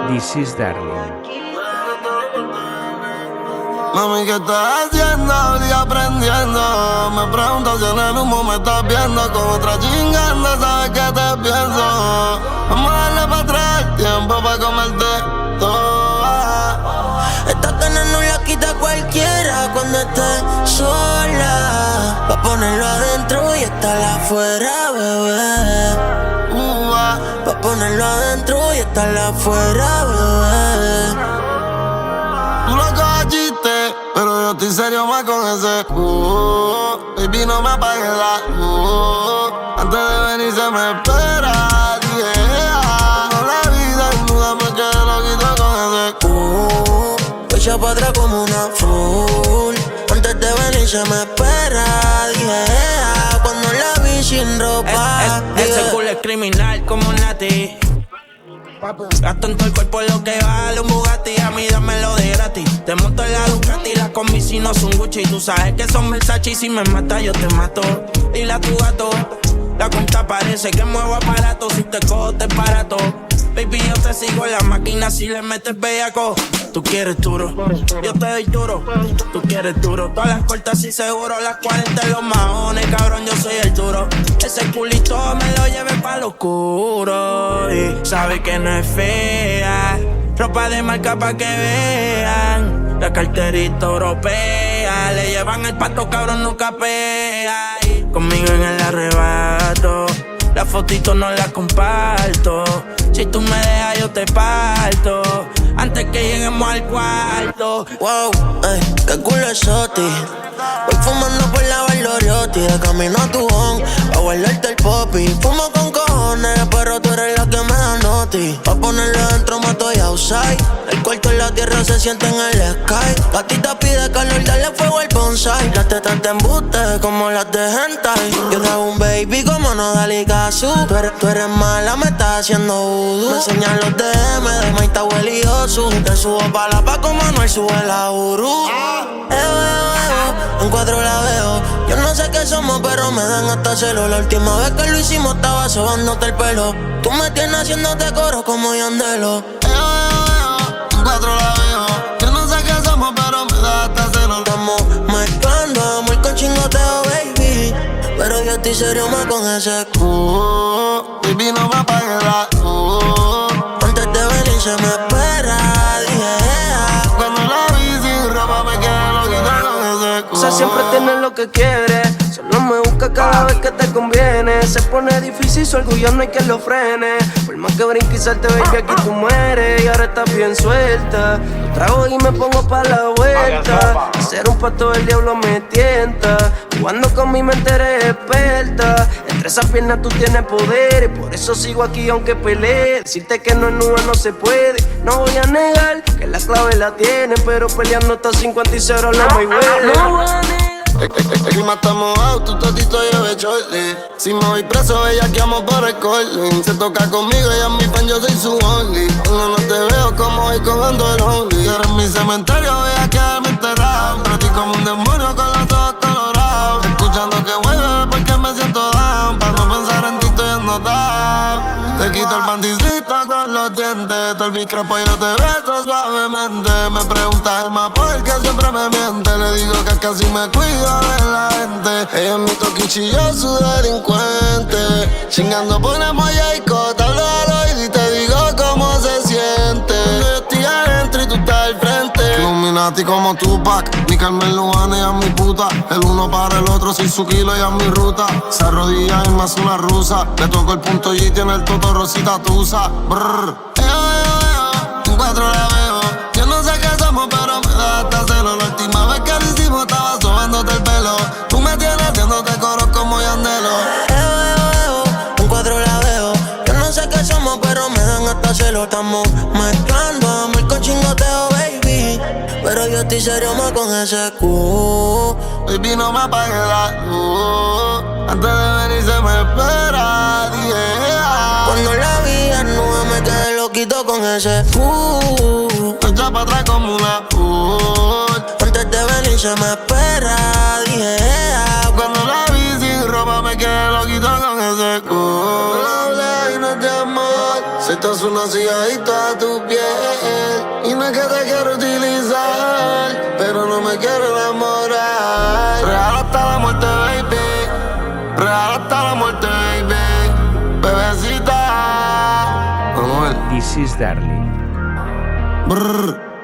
This is Darling. Mami, ¿qué estás haciendo? Día aprendiendo. Me pregunto si en el humo me estás viendo. Con otra chingando, sabes que te pienso. Vamos a darle para atrás, tiempo para comerte toda. Esta gana no la quita cualquiera cuando esté sola. Pa' ponerlo adentro y estar afuera, bebé. Pa' ponerlo adentro y estar afuera, bebé. Tú lo coges chiste, pero yo estoy serio más con ese baby, no me apagues la luz. Antes de venir se me espera, yeah. No la vida desnuda me quedé loquito con ese Echa pa' atrás como una full. Antes de venir se me espera, yeah. Cuando la vi sin ropa, ese culo es criminal como Nati. Gasto en todo el cuerpo lo que vale un Bugatti. A mí dámelo de gratis. Te monto en la Ducati. Las con si no son Gucci. Tú sabes que son Versace y si me matas yo te mato. Dile a tu gato, la cuenta parece que muevo aparato. Si te cojo te barato. Baby, yo te sigo en la máquina si le metes bellaco. Tú quieres duro, yo te doy duro. Tú quieres duro, todas las cortas y seguro. Las 40 en los maones, cabrón, yo soy el duro. Ese culito me lo llevé pa' lo oscuro. Y sabe que no es fea. Ropa de marca pa' que vean. La carterita europea. Le llevan el pato, cabrón, nunca pega. Y conmigo en el arrebato. Las fotitos no las comparto. Si tú me dejas yo te parto. Antes que lleguemos al cuarto. Wow, qué culo es Soti. Voy fumando por la Valdoriotti. De camino a tu home, pa' guardarte el popi. Fumo con cojones, pero tú eres la que me da noti. Pa' ponerlo adentro me estoy outside. El cuarto en la tierra se siente en el sky. Gatita pide calor, dale fuego al bonsai. Las tetas te embuste como las de hentai. Yo te hago un baby como no dale caso. Tú eres mala, me estás haciendo vudú. Me enseñan los DM de Maita Willy y Osu. Te subo pa' la pa' como Manuel sube la Uru. En cuatro la veo. Yo no sé qué somos, pero me dan hasta celo. La última vez que lo hicimos estaba sobándote el pelo. Tú me tienes haciéndote coro como Yandelo. En cuatro la veo. Yo no sé qué somos, pero me da hasta celo. Estamos mezclando amor con chingoteo, baby. Pero yo estoy serio más con ese baby, no me apagues la luz. Antes de venir se me espera, yeah. Cuando la vi sin ropa me quedé loquito con ese O sea, siempre tienes lo que quieres. Solo me busca cada vez que te conviene. Se pone difícil, su orgullo no hay quien lo frene. Por más que brinque y salte, baby, aquí tú mueres. Y ahora estás bien suelta. Lo trago y me pongo pa' la vuelta. Hacer un pacto del diablo me tienta. Jugando con mi mente eres experta. Entre esas piernas tú tienes poder. Y por eso sigo aquí aunque pelee. Decirte que no es nube no se puede. No voy a negar que la clave la tiene. Pero peleando hasta 50 y 0 la muy buena. No voy a negar. El clima está mojado, tu totito lleve chorli. Si me voy preso, ella que amo por el calling. Se toca conmigo, ella es mi fan, yo soy su only. Cuando no te veo, como voy cogando el only. Eres mi cementerio, voy a quedarme enterrado. Pero ti como un demonio con los ojos colorados. Escuchando que vuelve porque me siento down. Para no pensar en ti estoy anotado. Te quito el panticito con los dientes. Todo el micrófono y yo te beso suavemente. Me pregunta Emma por qué siempre me miente. Le digo que casi me cuido de la gente. Ella es mi toquichi, yo su delincuente. Chingando ponemos Jayco, te hablo al oído y te digo cómo se siente. Cuando yo estoy adentro y tú estás al frente. Illuminati como Tupac, mi Carmen Lujana, ella es mi puta. El uno para el otro, sin su kilo, ella es mi ruta. Se arrodilla y me hace una rusa. Le toco el punto G, tiene el toto rosita tusa. Brrr. En cuatro la veo. Yo no sé qué somos, pero me da hasta celo. La última vez que lo hicimos estaba sobándote el pelo. Tú me tienes haciéndote coros como Yandelo. En cuatro la veo. Yo no sé qué somos, pero me dan hasta celo. Estamos mezclando amor con chingoteo, baby. Pero yo estoy serio más con ese Baby, no me apagues la luz. Antes de venir se me espera, yeah. Cuando la vi desnuda me quedé loquito con ese Echa pa' atrás como una Antes de venir se me espera, yeah. Cuando la vi sin ropa me quedé loquito con ese y no es de amor. Si estás una cigarrita a tu piel. Y no es que te quiero utilizar, pero no me quiero enamorar. Real hasta la muerte, baby. Real hasta la muerte, baby. Bebecita. Vamos a ver. This is Darling. Brr.